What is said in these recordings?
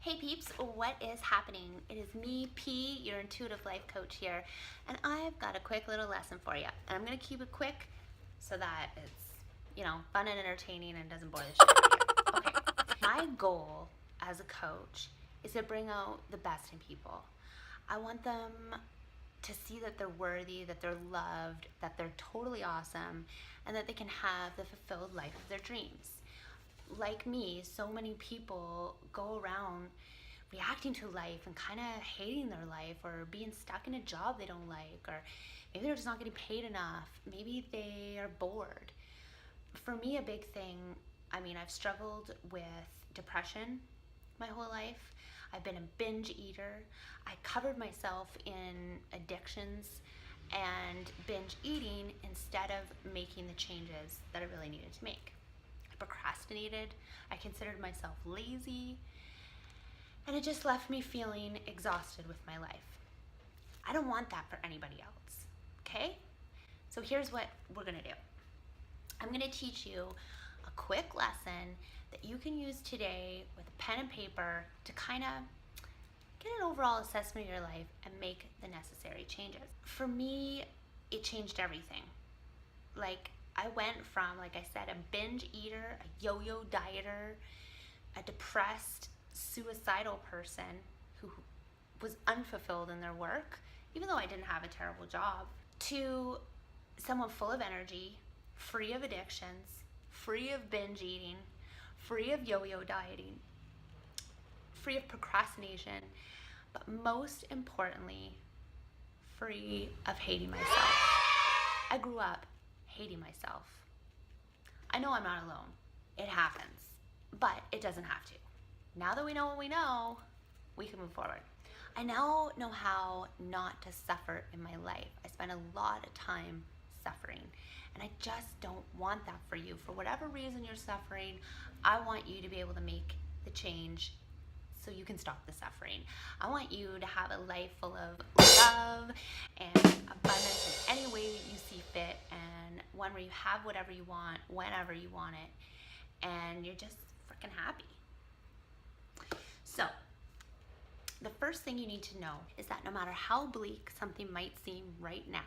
Hey peeps, what is happening? It is me, P, your intuitive life coach here, and I've got a quick little lesson for you. And I'm gonna keep it quick so that it's, fun and entertaining and doesn't bore the shit out of you. Okay, my goal as a coach is to bring out the best in people. I want them to see that they're worthy, that they're loved, that they're totally awesome, and that they can have the fulfilled life of their dreams. Like me, so many people go around reacting to life and kind of hating their life or being stuck in a job they don't like, or maybe they're just not getting paid enough. Maybe they are bored. For me, a big thing, I've struggled with depression my whole life. I've been a binge eater. I covered myself in addictions and binge eating instead of making the changes that I really needed to make. Procrastinated. I considered myself lazy, and it just left me feeling exhausted with my life. I don't want that for anybody else, okay? So here's what we're gonna do. I'm gonna teach you a quick lesson that you can use today with a pen and paper to kind of get an overall assessment of your life and make the necessary changes. For me, it changed everything. I went from, like I said, a binge eater, a yo-yo dieter, a depressed, suicidal person who was unfulfilled in their work, even though I didn't have a terrible job, to someone full of energy, free of addictions, free of binge eating, free of yo-yo dieting, free of procrastination, but most importantly, free of hating myself. I grew up hating myself. I know I'm not alone. It happens, but it doesn't have to. Now that we know what we know, we can move forward. I now know how not to suffer in my life. I spend a lot of time suffering, and I just don't want that for you. For whatever reason you're suffering, I want you to be able to make the change so you can stop the suffering. I want you to have a life full of love and abundance in any way you see fit, and one where you have whatever you want, whenever you want it, and you're just freaking happy. So, the first thing you need to know is that no matter how bleak something might seem right now,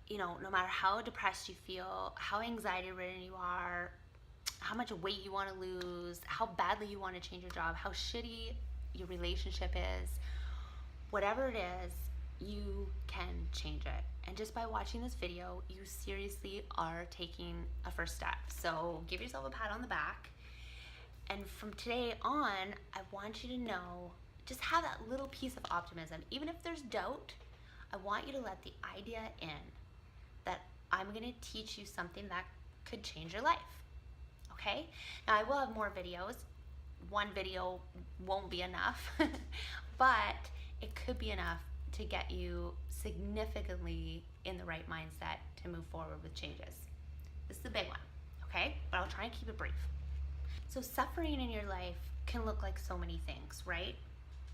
no matter how depressed you feel, how anxiety ridden you are, how much weight you want to lose, how badly you want to change your job, how shitty your relationship is, whatever it is, you can change it. And just by watching this video, you seriously are taking a first step. So give yourself a pat on the back. And from today on, I want you to know, just have that little piece of optimism. Even if there's doubt, I want you to let the idea in that I'm going to teach you something that could change your life. Okay? Now I will have more videos. One video won't be enough, but it could be enough to get you significantly in the right mindset to move forward with changes. This is the big one, okay? But I'll try and keep it brief. So suffering in your life can look like so many things, right?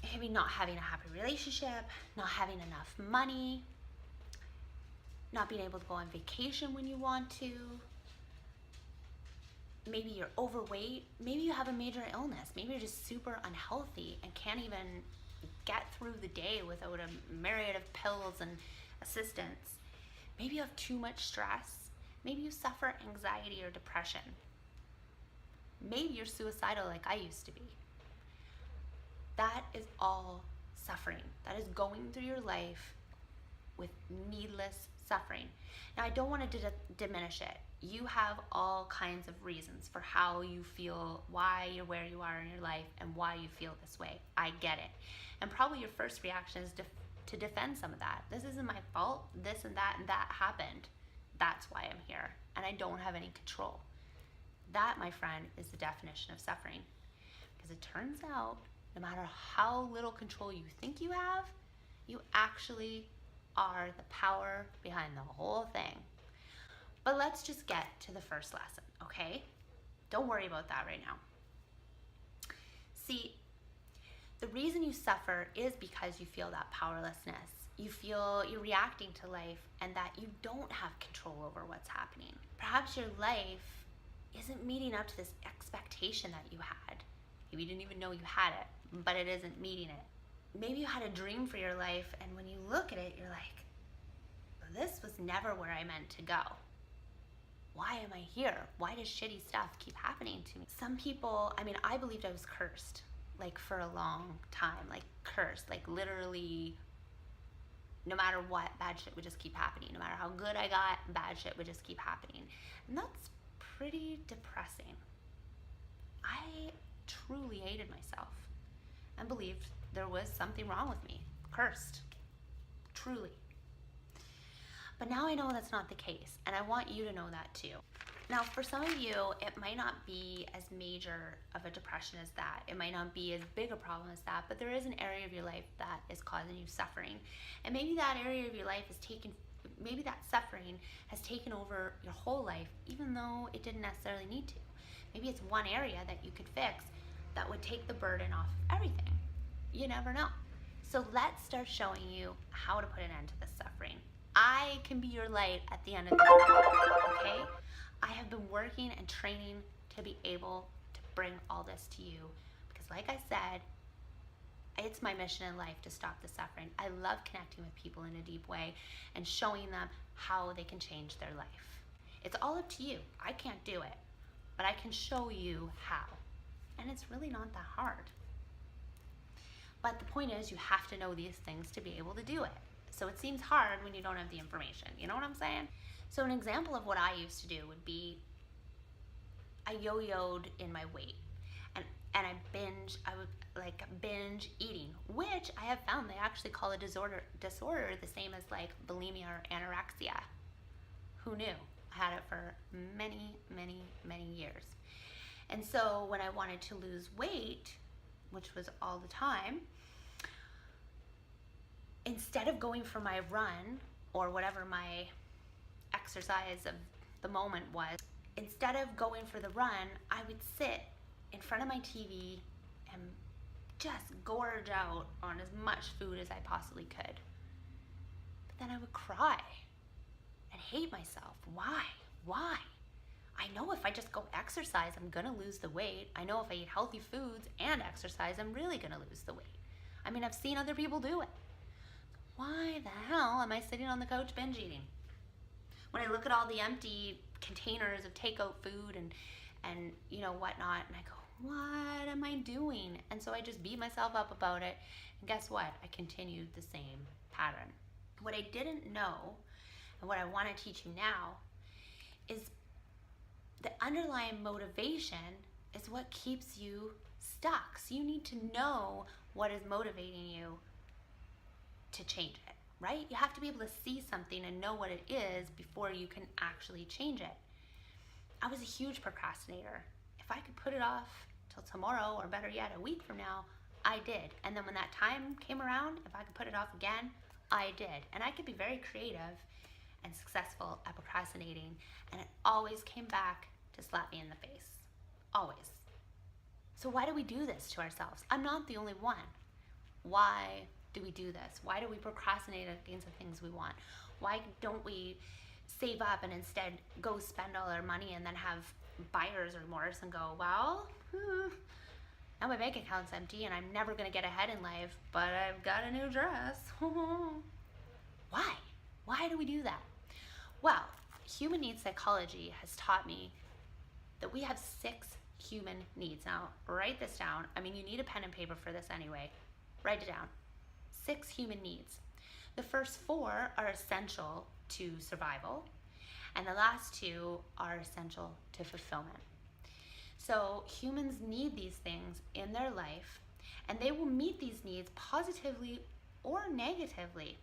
It can be not having a happy relationship, not having enough money, not being able to go on vacation when you want to. Maybe you're overweight, maybe you have a major illness, maybe you're just super unhealthy and can't even get through the day without a myriad of pills and assistance. Maybe you have too much stress, maybe you suffer anxiety or depression. Maybe you're suicidal like I used to be. That is all suffering. That is going through your life with needless suffering. Now, I don't want to diminish it. You have all kinds of reasons for how you feel, why you're where you are in your life, and why you feel this way. I get it. And probably your first reaction is to defend some of that. This isn't my fault. This and that happened. That's why I'm here. And I don't have any control. That, my friend, is the definition of suffering. Because it turns out, no matter how little control you think you have, you actually are the power behind the whole thing. But let's just get to the first lesson, okay? Don't worry about that right now. See, the reason you suffer is because you feel that powerlessness. You feel you're reacting to life and that you don't have control over what's happening. Perhaps your life isn't meeting up to this expectation that you had. Maybe you didn't even know you had it, but it isn't meeting it. Maybe you had a dream for your life, and when you look at it, you're like, this was never where I meant to go. Why am I here? Why does shitty stuff keep happening to me? Some people, I believed I was cursed, like for a long time, like cursed, like literally no matter what, bad shit would just keep happening. No matter how good I got, bad shit would just keep happening. And that's pretty depressing. I truly hated myself and believed there was something wrong with me. Cursed. Truly. But now I know that's not the case, and I want you to know that too. Now, for some of you, it might not be as major of a depression as that. It might not be as big a problem as that, but there is an area of your life that is causing you suffering. And maybe that area of your life maybe that suffering has taken over your whole life, even though it didn't necessarily need to. Maybe it's one area that you could fix that would take the burden off of everything. You never know. So let's start showing you how to put an end to this suffering. I can be your light at the end of the tunnel, okay? I have been working and training to be able to bring all this to you because, like I said, it's my mission in life to stop the suffering. I love connecting with people in a deep way and showing them how they can change their life. It's all up to you. I can't do it, but I can show you how. And it's really not that hard. But the point is, you have to know these things to be able to do it. So it seems hard when you don't have the information. You know what I'm saying? So an example of what I used to do would be I yo-yoed in my weight. And I would binge eating, which I have found they actually call a disorder the same as like bulimia or anorexia. Who knew? I had it for many, many, many years. And so when I wanted to lose weight, which was all the time, instead of going for my run or whatever my exercise of the moment was, instead of going for the run, I would sit in front of my TV and just gorge out on as much food as I possibly could. But then I would cry and hate myself. Why? I know if I just go exercise, I'm gonna lose the weight. I know if I eat healthy foods and exercise, I'm really gonna lose the weight. I've seen other people do it. Why the hell am I sitting on the couch binge eating? When I look at all the empty containers of takeout food and whatnot, and I go, what am I doing? And so I just beat myself up about it, and guess what? I continued the same pattern. What I didn't know, and what I want to teach you now, is the underlying motivation is what keeps you stuck. So you need to know what is motivating you to change it, right? You have to be able to see something and know what it is before you can actually change it. I was a huge procrastinator. If I could put it off till tomorrow, or better yet, a week from now, I did. And then when that time came around, if I could put it off again, I did. And I could be very creative and successful at procrastinating, and it always came back to slap me in the face. Always. So why do we do this to ourselves? I'm not the only one. Why do we do this? Why do we procrastinate against the things we want? Why don't we save up and instead go spend all our money and then have buyer's remorse and go, well, now my bank account's empty and I'm never gonna get ahead in life, but I've got a new dress. Why? Why do we do that? Well, human needs psychology has taught me that we have 6 human needs. Now, write this down. You need a pen and paper for this anyway. Write it down. 6 human needs. The first 4 are essential to survival, and the last 2 are essential to fulfillment. So humans need these things in their life, and they will meet these needs positively or negatively.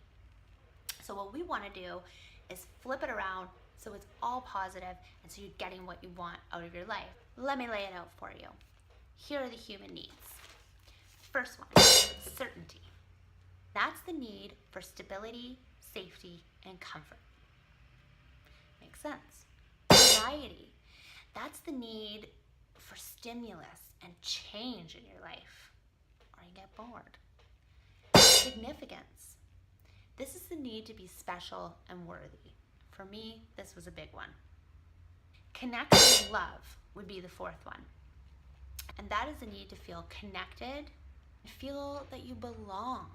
So what we want to do is flip it around so it's all positive, and so you're getting what you want out of your life. Let me lay it out for you. Here are the human needs. First one, certainty. That's the need for stability, safety, and comfort. Makes sense. Variety. That's the need for stimulus and change in your life, or you get bored. Significance. This is the need to be special and worthy. For me, this was a big one. Connection and love would be the 4th one. And that is the need to feel connected, feel that you belong,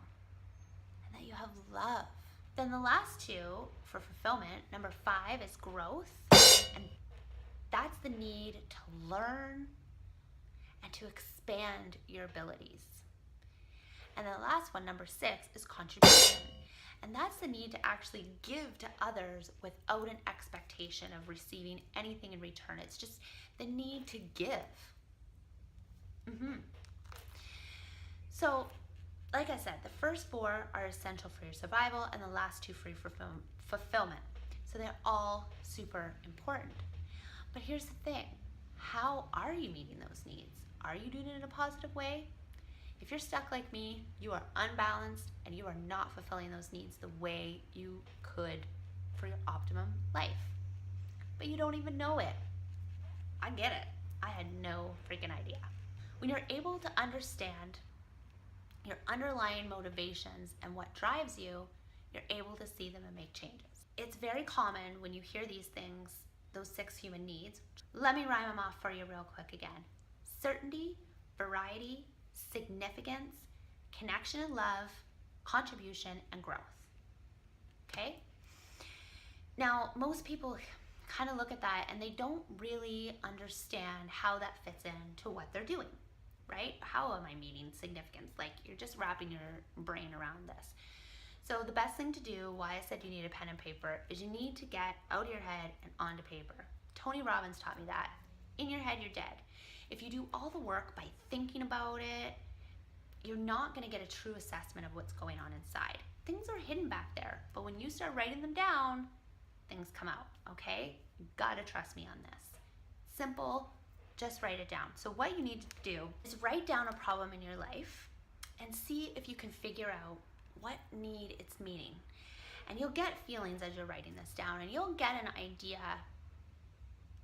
and that you have love. Then the last two for fulfillment, number 5 is growth. And that's the need to learn and to expand your abilities. And the last one, number 6, is contribution. And that's the need to actually give to others without an expectation of receiving anything in return. It's just the need to give. So, like I said, the first 4 are essential for your survival and the last 2 for your fulfillment. So they're all super important. But here's the thing. How are you meeting those needs? Are you doing it in a positive way? If you're stuck like me, you are unbalanced and you are not fulfilling those needs the way you could for your optimum life. But you don't even know it. I get it. I had no freaking idea. When you're able to understand your underlying motivations and what drives you, you're able to see them and make changes. It's very common when you hear these things, those 6 human needs. Let me rhyme them off for you real quick again. Certainty, variety, significance, connection and love, contribution, and growth. Okay? Now, most people kind of look at that and they don't really understand how that fits into what they're doing, right? How am I meeting significance? Like, you're just wrapping your brain around this. So the best thing to do, why I said you need a pen and paper, is you need to get out of your head and onto paper. Tony Robbins taught me that. In your head, you're dead. If you do all the work by thinking about it, you're not going to get a true assessment of what's going on inside. Things are hidden back there, but when you start writing them down, things come out, okay? You gotta trust me on this. Simple, just write it down. So what you need to do is write down a problem in your life and see if you can figure out what need it's meeting. And you'll get feelings as you're writing this down, and you'll get an idea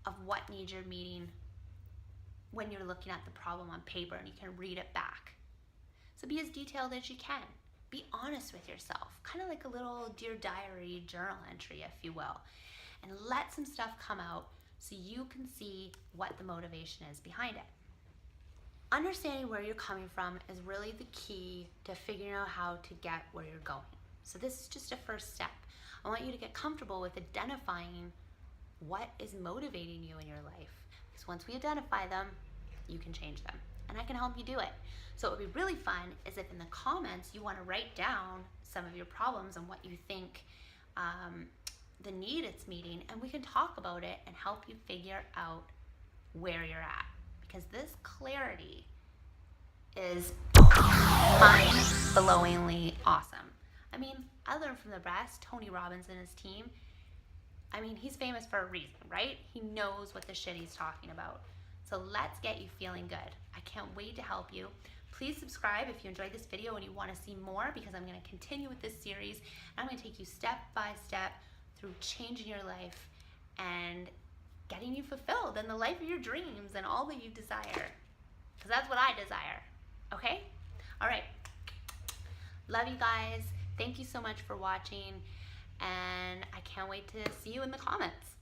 of what needs you're meeting when you're looking at the problem on paper and you can read it back. So be as detailed as you can. Be honest with yourself, kind of like a little Dear Diary journal entry, if you will, and let some stuff come out so you can see what the motivation is behind it. Understanding where you're coming from is really the key to figuring out how to get where you're going. So this is just a first step. I want you to get comfortable with identifying what is motivating you in your life. Because once we identify them, you can change them. And I can help you do it. So what would be really fun is if in the comments you want to write down some of your problems and what you think the need it's meeting, and we can talk about it and help you figure out where you're at. Because this clarity is mind-blowingly awesome. I mean, I learned from the best, Tony Robbins and his team. I mean, he's famous for a reason, right? He knows what the shit he's talking about. So let's get you feeling good. I can't wait to help you. Please subscribe if you enjoyed this video and you want to see more, because I'm going to continue with this series. I'm going to take you step by step through changing your life and getting you fulfilled in the life of your dreams and all that you desire. Because that's what I desire. Okay? All right. Love you guys. Thank you so much for watching. And I can't wait to see you in the comments.